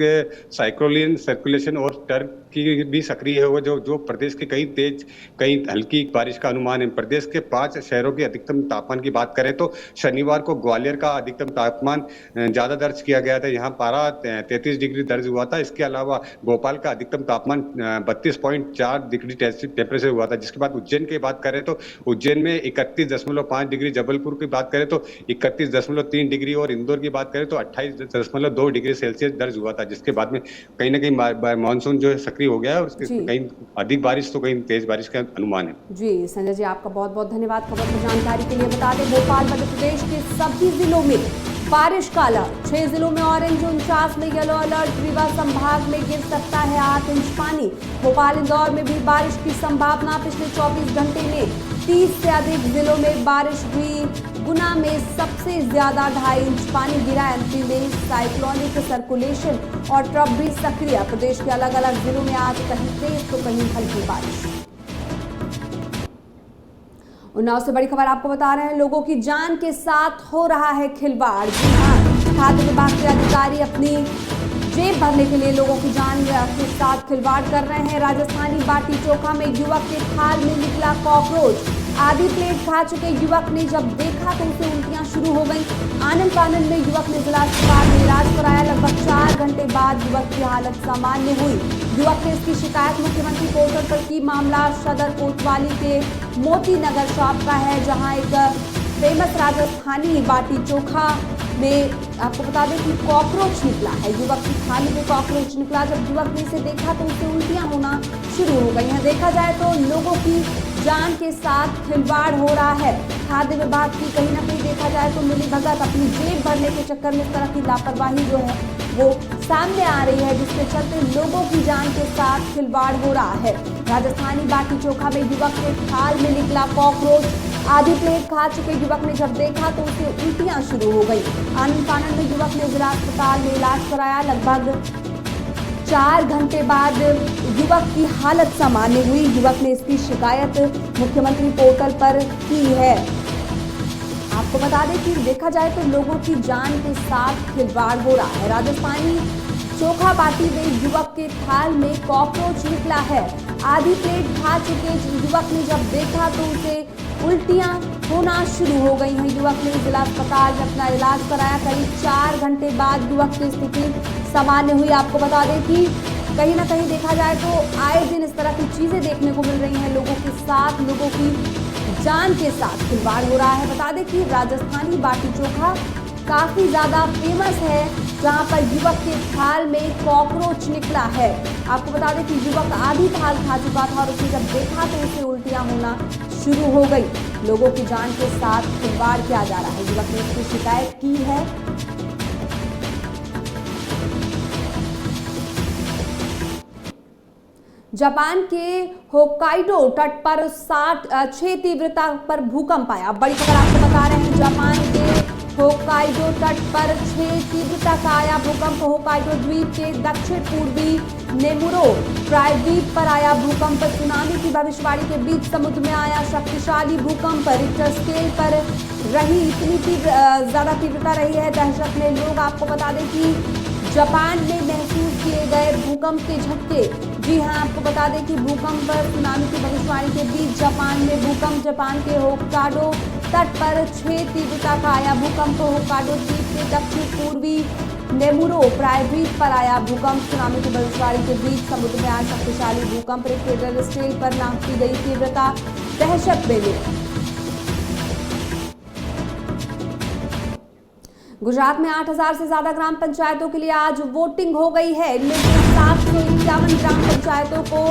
साइक्लोनिक सर्कुलेशन और टर्क की भी सक्रिय है। वो जो प्रदेश के कई तेज कई हल्की बारिश का अनुमान है। प्रदेश के 5 शहरों के अधिकतम तापमान की बात करें तो शनिवार को ग्वालियर का अधिकतम तापमान ज्यादा दर्ज किया गया था, यहाँ पारा 33 डिग्री दर्ज हुआ था। इसके अलावा भोपाल का अधिकतम तापमान 32.4 डिग्री टेम्परेचर हुआ था। जिसके बाद उज्जैन की बात करें तो उज्जैन में 31.5 डिग्री, जबलपुर की बात करें तो 31.3 डिग्री और इंदौर की बात करें तो 28.2 डिग्री सेल्सियस दर्ज हुआ था। जिसके बाद में कहीं ना कहीं मानसून जो है सक्रिय हो गया है और उसके कहीं अधिक बारिश तो कहीं तेज बारिश का अनुमान है। जी संजय जी, आपका बहुत बहुत धन्यवाद खबर की जानकारी के लिए। बता दें भोपाल मध्य प्रदेश के सभी जिलों में बारिश का अलर्ट, 6 जिलों में ऑरेंज, 49 में येलो अलर्ट। रीवा संभाग में गिर सकता है 8 इंच पानी। भोपाल इंदौर में भी बारिश की संभावना। पिछले 24 घंटे में 30 से अधिक जिलों में बारिश हुई। गुना में सबसे ज्यादा 2.5 इंच पानी गिरा। एमपी में साइक्लोनिक सर्कुलेशन और ट्रफ भी सक्रिय। प्रदेश के अलग अलग जिलों में आज कहीं तेज तो कहीं हल्की बारिश। उन्नाव से बड़ी खबर आपको बता रहे हैं, लोगों की जान के साथ हो रहा है खिलवाड़। जी हाँ, खाद्य विभाग के अधिकारी अपनी जेब भरने के लिए लोगों की जान के साथ खिलवाड़ कर रहे हैं। राजस्थानी बाटी चोखा में युवक के थाल में निकला कॉकरोच। आधी प्लेट खा चुके युवक ने जब देखा तो उसे उल्टियां शुरू हो गई। आनंद फानंद में युवक ने जिला अस्पताल में इलाज कराया। लगभग 4 घंटे बाद युवक की हालत सामान्य हुई। युवक ने इसकी शिकायत मुख्यमंत्री पोर्टल पर की। मामला सदर कोतवाली के मोती नगर शॉप का है, जहां एक फेमस राजस्थानी बाटी चोखा में आपको बता दें कि कॉकरोच निकला है। युवक की थाली में कॉकरोच निकला। जब युवक ने इसे देखा तो उसे उल्टियां होना शुरू हो गई हैं। देखा जाए तो लोगों की जान के साथ खिलवाड़ हो रहा है। खाद्य विभाग की कहीं ना कहीं देखा जाए तो मिलीभगत, अपनी जेब भरने के चक्कर में इस तरह की लापरवाही जो है वो सामने आ रही है, जिसके चलते लोगों की जान के साथ खिलवाड़ हो रहा है। राजस्थानी बाटी चोखा में युवक के थाल में निकला कॉकरोच। आधी प्लेट खा चुके युवक ने जब देखा तो उसे उल्टियां शुरू हो गई। आनंद फानंद में युवक ने जिला अस्पताल में इलाज कराया। लगभग 4 घंटे बाद युवक की हालत सामान्य हुई। युवक ने इसकी शिकायत मुख्यमंत्री पोर्टल पर की है। आपको बता दें कि देखा जाए तो लोगों की जान के साथ खिलवाड़ हो रहा है। राजस्थानी चोखा बाटी में युवक के थाल में कॉकरोच निकला है। आधी प्लेट खा चुके युवक ने जब देखा तो उसे उल्टियां होना शुरू हो गई हैं। युवक ने जिला अस्पताल में अपना इलाज कराया। करीब 4 घंटे बाद युवक की स्थिति सामान्य हुई। आपको बता दें कि कहीं ना कहीं देखा जाए तो आए दिन इस तरह की चीजें देखने को मिल रही हैं। लोगों के साथ, लोगों की जान के साथ खिलवाड़ हो रहा है। बता दें कि राजस्थानी बाटी चोखा काफी ज्यादा फेमस है, जहां पर युवक के थाल में कॉकरोच निकला है। आपको बता दें कि युवक आधी थाल खा चुका था और उसे जब देखा तो उसे उल्टियां होना शुरू हो गई। लोगों की जान के साथ खिलवाड़ किया जा रहा है। युवक ने इसकी शिकायत की है। जापान के होक्काइडो तट पर 6 तीव्रता पर भूकंप आया। बड़ी खबर आपको बता रहे हैं, जापान के होक्काइडो तट पर 6 तीव्रता का आया भूकंप। होक्काइडो द्वीप के दक्षिण पूर्वी नेमुरो प्रायद्वीप पर आया भूकंप। सुनामी की भविष्यवाणी के बीच समुद्र में आया शक्तिशाली भूकंप। रिक्टर स्केल पर रही इतनी ज्यादा तीव्रता रही है दहशत में लोग। आपको बता दें कि जापान में महसूस किए गए भूकंप के झटके। जी हां, आपको बता दें कि भूकंप सुनामी की भविष्यवाणी के बीच जापान में भूकंप। जापान के होक्काइडो तट पर 6 तीव्रता का आया भूकंप। होक्काइडो द्वीप के दक्षिण पूर्वी नेमुरो प्रायद्वीप पर आया भूकंप। सुनामी की भविष्यवाणी के बीच समुद्र में आया शक्तिशाली भूकंप। रिक्टर स्केल पर नापी गई तीव्रता दहशत में लोग। गुजरात में 8000 से ज्यादा ग्राम पंचायतों के लिए आज वोटिंग हो गई है। इनमें से 751 ग्राम पंचायतों को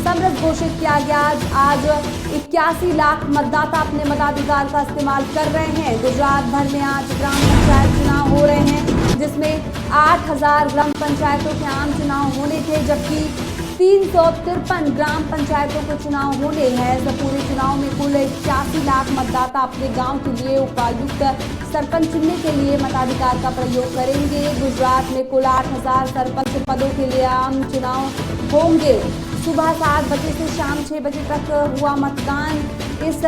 समृद्ध घोषित किया गया। आज 81 लाख मतदाता अपने मताधिकार का इस्तेमाल कर रहे हैं। गुजरात भर में आज ग्राम पंचायत चुनाव हो रहे हैं, जिसमें 8000 ग्राम पंचायतों के आम चुनाव होने थे, जबकि 353 ग्राम पंचायतों को चुनाव होने हैं। तो पूरे चुनाव में कुल 81 लाख मतदाता अपने गांव के लिए उपायुक्त, सरपंच चुनने के लिए मताधिकार का प्रयोग करेंगे। गुजरात में कुल 8000 सरपंच पदों के लिए आम चुनाव होंगे। सुबह 7 बजे से शाम 6 बजे तक हुआ मतदान। इस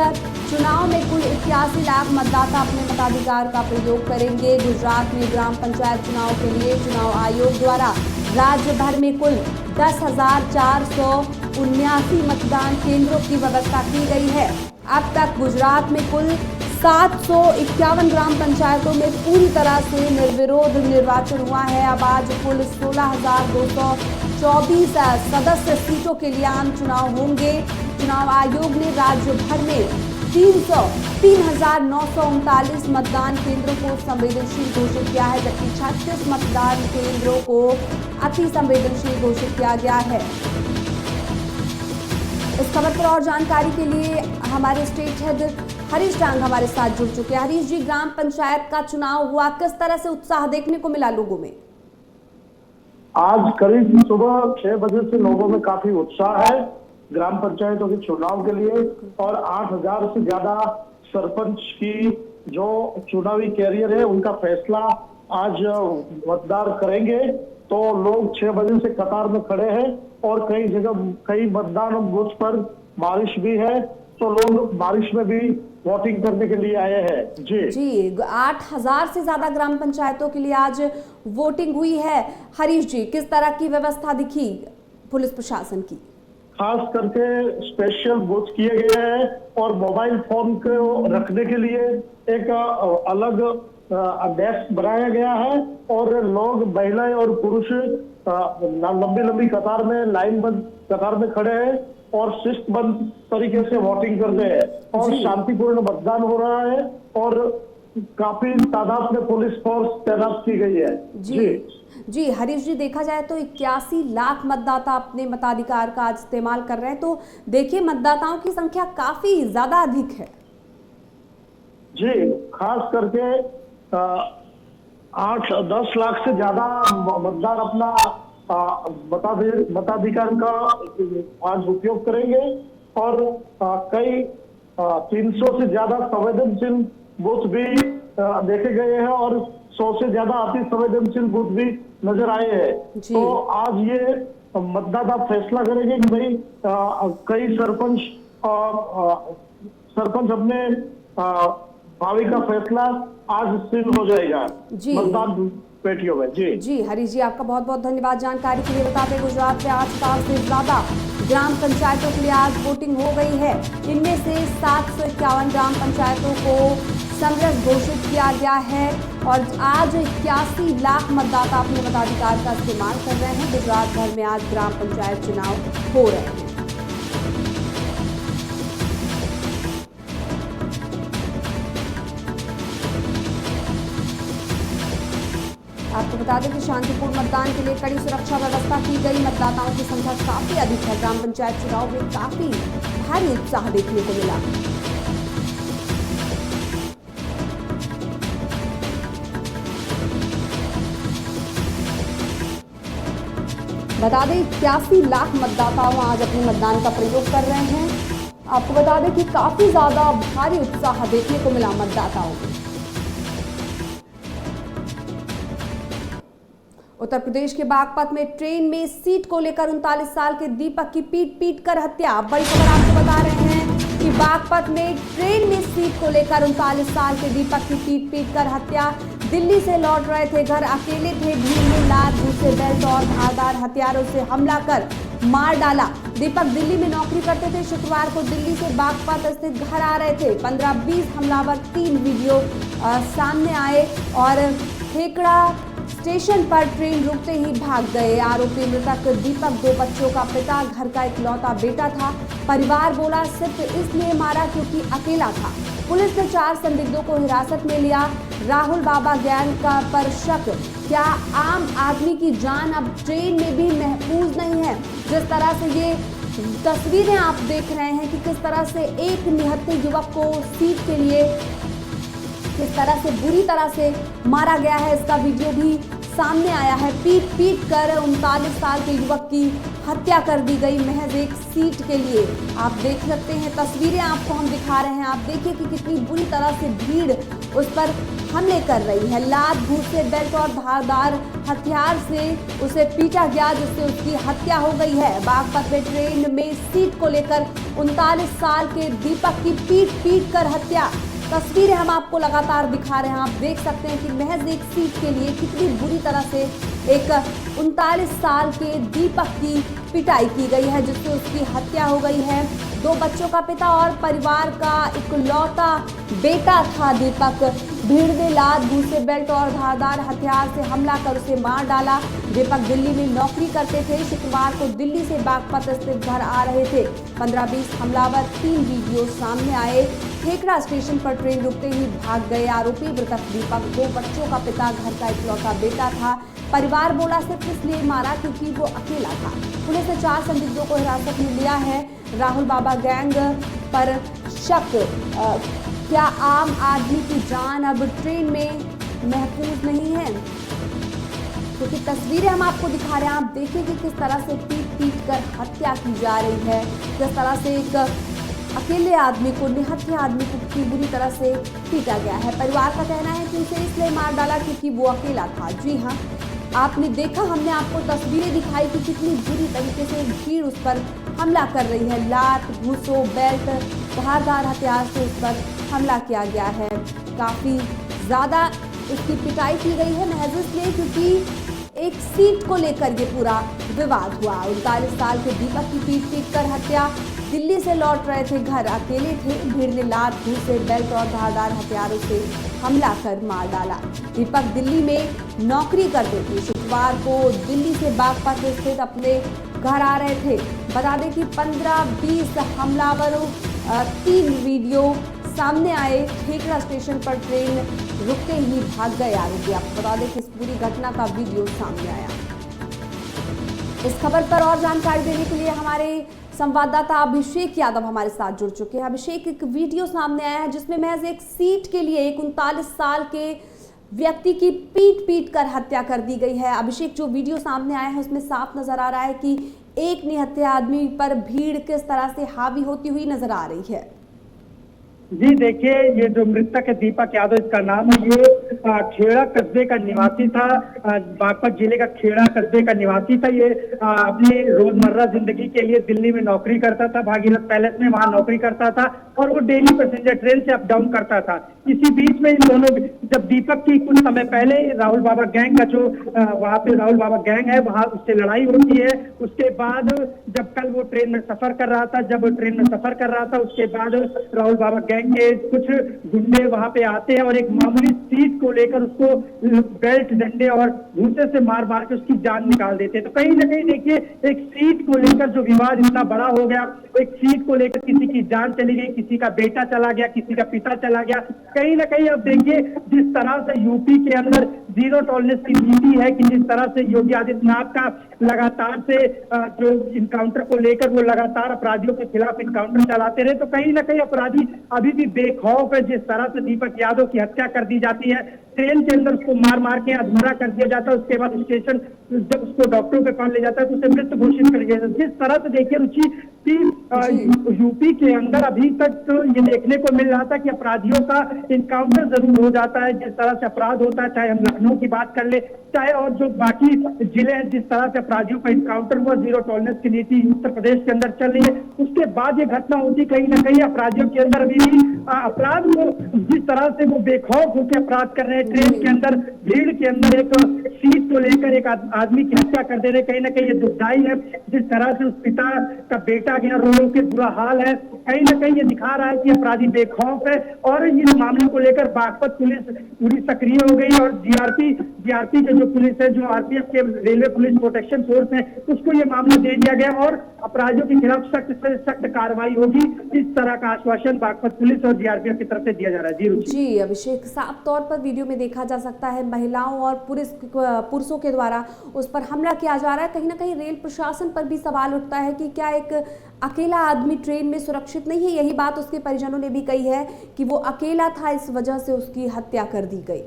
चुनाव में कुल 81 लाख मतदाता अपने मताधिकार का प्रयोग करेंगे। गुजरात में ग्राम पंचायत चुनाव के लिए चुनाव आयोग द्वारा राज्य भर में कुल 10,479 मतदान केंद्रों की व्यवस्था की गई है। अब तक गुजरात में कुल 751 ग्राम पंचायतों में पूरी तरह से निर्विरोध निर्वाचन हुआ है। अब आज कुल 16,224 सदस्य सीटों के लिए आम चुनाव होंगे। चुनाव आयोग ने राज्य भर में 3,939 मतदान केंद्रों को संवेदनशील घोषित किया है, जबकि 36 मतदान केंद्रों को अति संवेदनशील घोषित किया गया है। इस खबर पर और जानकारी के लिए हमारे स्टेट हेड हरीश डांग हमारे साथ जुड़ चुके हैं। हरीश जी, ग्राम पंचायत का चुनाव हुआ, किस तरह से उत्साह देखने को मिला लोगों में? आज करीब सुबह 6 बजे से लोगों में काफी उत्साह है ग्राम पंचायतों के चुनाव के लिए, और 8,000 से ज्यादा सरपंच की जो चुनावी कैरियर है उनका फैसला आज मतदान करेंगे। तो लोग 6 बजे से कतार में खड़े हैं और कई जगह कई मतदान बूथ पर बारिश भी है, तो लोग बारिश में भी वोटिंग करने के लिए आए हैं। जी 8,000 से ज्यादा ग्राम पंचायतों के लिए आज वोटिंग हुई है। हरीश जी, किस तरह की व्यवस्था दिखी पुलिस प्रशासन की? खास करके स्पेशल बूथ किए गए हैं और मोबाइल फोन को रखने के लिए एक अलग डेस्क बनाया गया है, और लोग महिलाएं और पुरुष लंबी लंबी कतार में लाइनबद्ध कतार में खड़े हैं और शिस्तबद्ध तरीके से वोटिंग कर रहे हैं, और शांतिपूर्ण मतदान हो रहा है, और काफी तादाद में पुलिस फोर्स तैनात की गई है। जी हरीश जी, देखा जाए तो 81 लाख मतदाता अपने मताधिकार का आज इस्तेमाल कर रहे हैं, तो देखिए मतदाताओं की संख्या काफी ज्यादा अधिक है। जी, खास करके 8-10 लाख से ज्यादा मतदार अपना मताधिकार का आज उपयोग करेंगे, और कई 300 से ज्यादा संवेदनशील बूथ भी देखे गए हैं, और 100 से ज्यादा अति संवेदनशील बूथ भी नजर आए हैं। तो आज ये मतदाता फैसला करेंगे कि भाई कई सरपंच अपने भावी का फैसला आज सिद्ध हो जाएगा मतदान पेटियों में। जी हरीश जी, आपका बहुत बहुत धन्यवाद जानकारी के लिए। बता दें, गुजरात में 8,000 से ज्यादा ग्राम पंचायतों के लिए आज वोटिंग हो गई है। इनमें से 751 ग्राम पंचायतों को समरस घोषित किया गया है, और आज 81 लाख मतदाता अपने मताधिकार का इस्तेमाल कर रहे हैं। गुजरात भर में आज ग्राम पंचायत चुनाव हो रहे हैं। आपको बता दें कि शांतिपूर्ण मतदान के लिए कड़ी सुरक्षा व्यवस्था की गई। मतदाताओं की संख्या काफी अधिक है। ग्राम पंचायत चुनाव में काफी भारी उत्साह देखने को मिला। बता दें 81 लाख मतदाताओं आज अपने मतदान का प्रयोग कर रहे हैं। आपको बता दें कि काफी ज्यादा भारी उत्साह देखने को मिला मतदाताओं में। उत्तर प्रदेश के बागपत में ट्रेन में सीट को लेकर 39 साल के दीपक की पीट कर हत्या। बड़ी खबर आपको बता रहे हैं कि बागपत में ट्रेन में सीट को लेकर 39 साल के दीपक की पीट कर हत्या। दिल्ली से लौट रहे थे, घर अकेले थे, भीड़ में लात, दूसरे बेल्ट और धारदार हथियारों से हमला कर मार डाला। दीपक दिल्ली में नौकरी करते थे। शुक्रवार को दिल्ली से बागपत स्थित घर आ रहे थे। 15-20 हमलावर 3 वीडियो सामने आए और खेकड़ा स्टेशन पर ट्रेन रुकते ही भाग गए। आरोपी मृतक दीपक 2 बच्चों का पिता, घर का इकलौता बेटा था। परिवार बोला सिर्फ इसलिए मारा क्योंकि अकेला था। पुलिस ने 4 संदिग्धों को हिरासत में लिया। राहुल बाबा गैंग का पर शक। क्या आम आदमी की जान अब ट्रेन में भी महफूज नहीं है? जिस तरह से ये तस्वीरें आप देख रहे हैं कि किस तरह से एक निहत्थे युवक को सीट के लिए किस तरह से बुरी तरह से मारा गया है, इसका वीडियो भी सामने आया है। पीट कर 39 साल के युवक की हत्या कर दी गई महज एक सीट के लिए। आप देख सकते हैं, तस्वीरें आपको हम दिखा रहे हैं। आप देखिए कि कितनी बुरी तरह से भीड़ उस पर हमले कर रही है। लात, घूंसे, बेल्ट और धारदार हथियार से उसे पीटा गया, जिससे उसकी हत्या हो गई है। बागपत में ट्रेन में सीट को लेकर 39 साल के दीपक की पीट कर हत्या। तस्वीरें हम आपको लगातार दिखा रहे हैं। आप देख सकते हैं कि महज एक सीट के लिए कितनी बुरी तरह से एक 39 साल के दीपक की पिटाई की गई है, जिससे उसकी हत्या हो गई है। 2 बच्चों का पिता और परिवार का इकलौता बेटा था दीपक। भीड़ ने लात, घूंसे, बेल्ट और धारदार हथियार से हमला कर उसे मार डाला। दीपक दिल्ली में नौकरी करते थे। शुक्रवार को दिल्ली से बागपत स्थित घर आ रहे थे। 15-20 हमलावर, 3 वीडियो सामने आए। ठेकड़ा स्टेशन पर ट्रेन रुकते ही भाग गए आरोपी। मृतक दीपक 2 बच्चों का पिता, घर का इकलौता बेटा था। परिवार बोला सिर्फ इसलिए मारा क्योंकि वो अकेला था। पुलिस ने 4 संदिग्धों को हिरासत में लिया है। राहुल बाबा गैंग पर शक। क्या आम आदमी की जान अब ट्रेन में महफूज नहीं है? क्योंकि तस्वीरें हम आपको दिखा रहे हैं। आप देखिए कि किस तरह से पीट कर हत्या की जा रही है, किस तरह से एक अकेले आदमी को, निहत्थे आदमी को कितनी बुरी तरह से पीटा गया है। परिवार का कहना है कि उसे इसलिए मार डाला क्योंकि वो अकेला था। जी हाँ, आपने देखा, हमने आपको तस्वीरें दिखाई कि कितनी बुरी तरीके से भीड़ उस पर हमला कर रही है। लात, घूंसों, बेल्ट, धारदार हथियार से उस पर हमला किया गया है। काफ़ी ज़्यादा उसकी पिटाई की गई है महज इसलिए क्योंकि एक सीट को लेकर ये पूरा विवाद हुआ। 39 साल के दीपक की पीट कर हत्या। दिल्ली से लौट रहे थे घर, अकेले थे। भीड़ ने लात, घूंसे, बेल्ट और धारदार हथियारों से हमला कर मार डाला। दीपक दिल्ली में नौकरी करते थे। शुक्रवार को दिल्ली से बागपत स्थित अपने घर आ रहे थे। बता दें कि 15-20 हमलावरों, 3 वीडियो सामने आए। ठेकड़ा स्टेशन पर ट्रेन रुकते ही भाग गए आरोपी। आपको बता दें कि इस पूरी घटना का वीडियो सामने आया। इस खबर पर और जानकारी देने के लिए हमारे संवाददाता अभिषेक यादव हमारे साथ जुड़ चुके हैं। अभिषेक, एक वीडियो सामने आया है जिसमें महज एक सीट के लिए एक 39 साल के व्यक्ति की पीट कर हत्या कर दी गई है। अभिषेक, जो वीडियो सामने आया है उसमें साफ नजर आ रहा है कि एक निहत्थे आदमी पर भीड़ किस तरह से हावी होती हुई नजर आ रही है। जी देखिए, ये जो मृतक है दीपक यादव, इसका नाम है। ये खेड़ा कस्बे का निवासी था। बागपत जिले का खेड़ा कस्बे का निवासी था। ये अपनी रोजमर्रा जिंदगी के लिए दिल्ली में नौकरी करता था। भागीरथ पैलेस में वहां नौकरी करता था और वो डेली पैसेंजर ट्रेन से अप डाउन करता था। इसी बीच में इन दोनों, जब दीपक की कुछ समय पहले राहुल बाबा गैंग का जो वहां पे राहुल बाबा गैंग है, वहां उससे लड़ाई होती है। उसके बाद जब कल वो ट्रेन में सफर कर रहा था, उसके बाद राहुल बाबा गैंग के कुछ गुंडे वहां पे आते हैं और एक मामूली सीट को लेकर उसको बेल्ट, डंडे और घूंसे से मार के उसकी जान निकाल देते हैं। तो कहीं ना कहीं देखिए, एक सीट को लेकर जो विवाद इतना बड़ा हो गया, एक सीट को लेकर किसी की जान चली गई, किसी का बेटा चला गया, किसी का पिता चला गया। कहीं ना कहीं अब देखिए, जिस तरह से यूपी के अंदर जीरो टॉलरेंस की नीति है, कि जिस तरह से योगी आदित्यनाथ का लगातार से जो इनकाउंटर को लेकर वो लगातार अपराधियों के खिलाफ इनकाउंटर चलाते रहे, तो कहीं ना कहीं अपराधी अभी भी बेखौफ है। जिस तरह से दीपक यादव की हत्या कर दी जाती है, ट्रेन के अंदर उसको मार के अधमरा कर दिया जाता है, उसके बाद स्टेशन जब उसको डॉक्टरों के पास ले जाता है तो उसे मृत घोषित कर दिया जाता है। जिस तरह से देखिए रुचि कि यूपी के अंदर अभी तक तो ये देखने को मिल रहा था कि अपराधियों का इनकाउंटर जरूर हो जाता है। जिस तरह से अपराध होता है, चाहे हम लखनऊ की बात कर ले, चाहे और जो बाकी जिले हैं, जिस तरह से अपराधियों का इनकाउंटर हुआ, जीरो टॉलरेंस की नीति उत्तर प्रदेश के अंदर चल रही है, उसके बाद ये घटना होती। कहीं ना कहीं अपराधियों के अंदर अभी भी अपराध को, जिस तरह से वो बेखौफ होकर अपराध कर रहे हैं, ट्रेन के अंदर भीड़ के अंदर एक सीट को लेकर एक आदमी की हत्या कर दे रहे, कहीं ना कहीं ये दुखदाई है। जिस तरह से उस पिता का बेटा गया, रो के बुरा हाल है, कहीं ना कहीं ये दिखा रहा है कि अपराधी बेखौफ है। और इस मामले को लेकर बागपत पुलिस पूरी सक्रिय हो गई और जीआरपी के जो पुलिस है, जो आरपीएफ के रेलवे पुलिस प्रोटेक्शन फोर्स है, उसको ये मामला दे दिया गया और अपराधियों के खिलाफ सख्त से सख्त कार्रवाई होगी। इस तरह का आश्वासन बागपत पुलिस और जीआरपीएफ की तरफ से दिया जा रहा है। जी अभिषेक, साफ तौर पर वीडियो में देखा जा सकता है महिलाओं और पुरुषों के द्वारा उस पर हमला किया जा रहा है। कहीं ना कहीं रेल प्रशासन पर भी सवाल उठता है कि क्या एक अकेला आदमी ट्रेन में सुरक्षित नहीं है। यही बात उसके परिजनों ने भी कही है कि वो अकेला था, इस वजह से उसकी हत्या कर दी गई।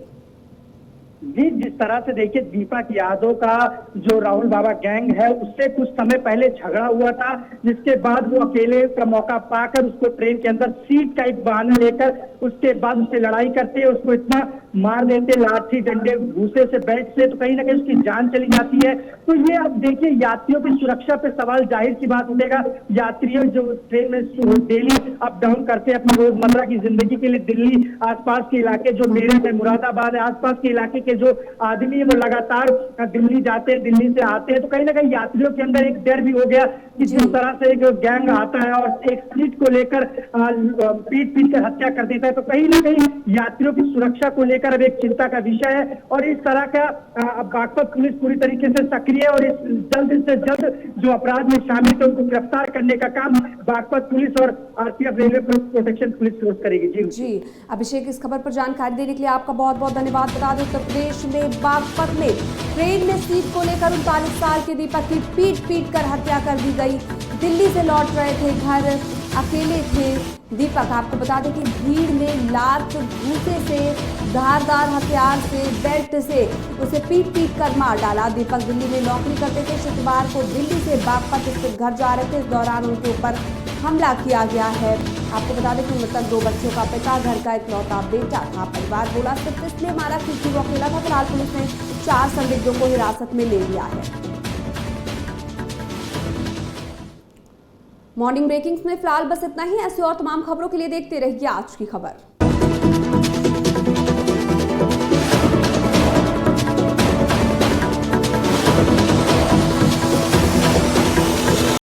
जी, जिस तरह से देखिए, दीपक यादव का जो राहुल बाबा गैंग है, उससे कुछ समय पहले झगड़ा हुआ था, जिसके बाद वो अकेले का मौका पाकर उसको ट्रेन के अंदर सीट का एक बहाना लेकर उसके बाद उससे लड़ाई करते हैं। उसको इतना मार देते लाठी डंडे भूसे से बेल्ट से, तो कहीं ना कहीं उसकी जान चली जाती है। तो ये अब देखिए यात्रियों की सुरक्षा पे सवाल जाहिर सी बात उठेगा। यात्रियों जो ट्रेन में डेली अप डाउन करते हैं अपनी रोजमर्रा की जिंदगी के लिए, दिल्ली आसपास के इलाके जो मेरठ है, मुरादाबाद है, आसपास के इलाके के जो आदमी है वो लगातार दिल्ली जाते हैं, दिल्ली से आते हैं, तो कहीं ना कहीं यात्रियों के अंदर एक डर भी हो गया कि जिस तरह से एक गैंग आता है और एक सीट को लेकर पीट कर हत्या कर देता है, तो कहीं ना कहीं यात्रियों की सुरक्षा को लेकर अब एक चिंता का विषय है। और इस तरह का बागपत पुलिस पूरी तरीके से सक्रिय है और इस जल्द से जल्द जो अपराध में शामिल थे उनको गिरफ्तार करने का काम बागपत पुलिस और RPF railway protection police force करेगी। जी अभिषेक, इस खबर पर जानकारी देने के लिए आपका बहुत बहुत धन्यवाद। बता दें उत्तर प्रदेश में बागपत में ट्रेन में सीट को लेकर 39 साल के दीपक की पीट कर हत्या कर दी गई। दिल्ली से लौट रहे थे घर, अकेले थे दीपक। आपको बता दें कि भीड़ में लात भूसे से, धारदार हथियार से, बेल्ट से उसे पीट कर मार डाला। दीपक दिल्ली में नौकरी करते थे। शुक्रवार को दिल्ली से बागपत स्थित घर जा रहे थे, इस दौरान उनके ऊपर हमला किया गया है। आपको बता दें कि मृतक 2 बच्चों का पिता, घर का इकलौता बेटा था। परिवार बोला सिर्फ इसलिए मारा क्योंकि वो अकेला था। फिलहाल पुलिस ने 4 संदिग्धों को हिरासत में ले लिया है। मॉर्निंग ब्रेकिंग्स में फिलहाल बस इतना ही। ऐसी और तमाम खबरों के लिए देखते रहिए आज की खबर।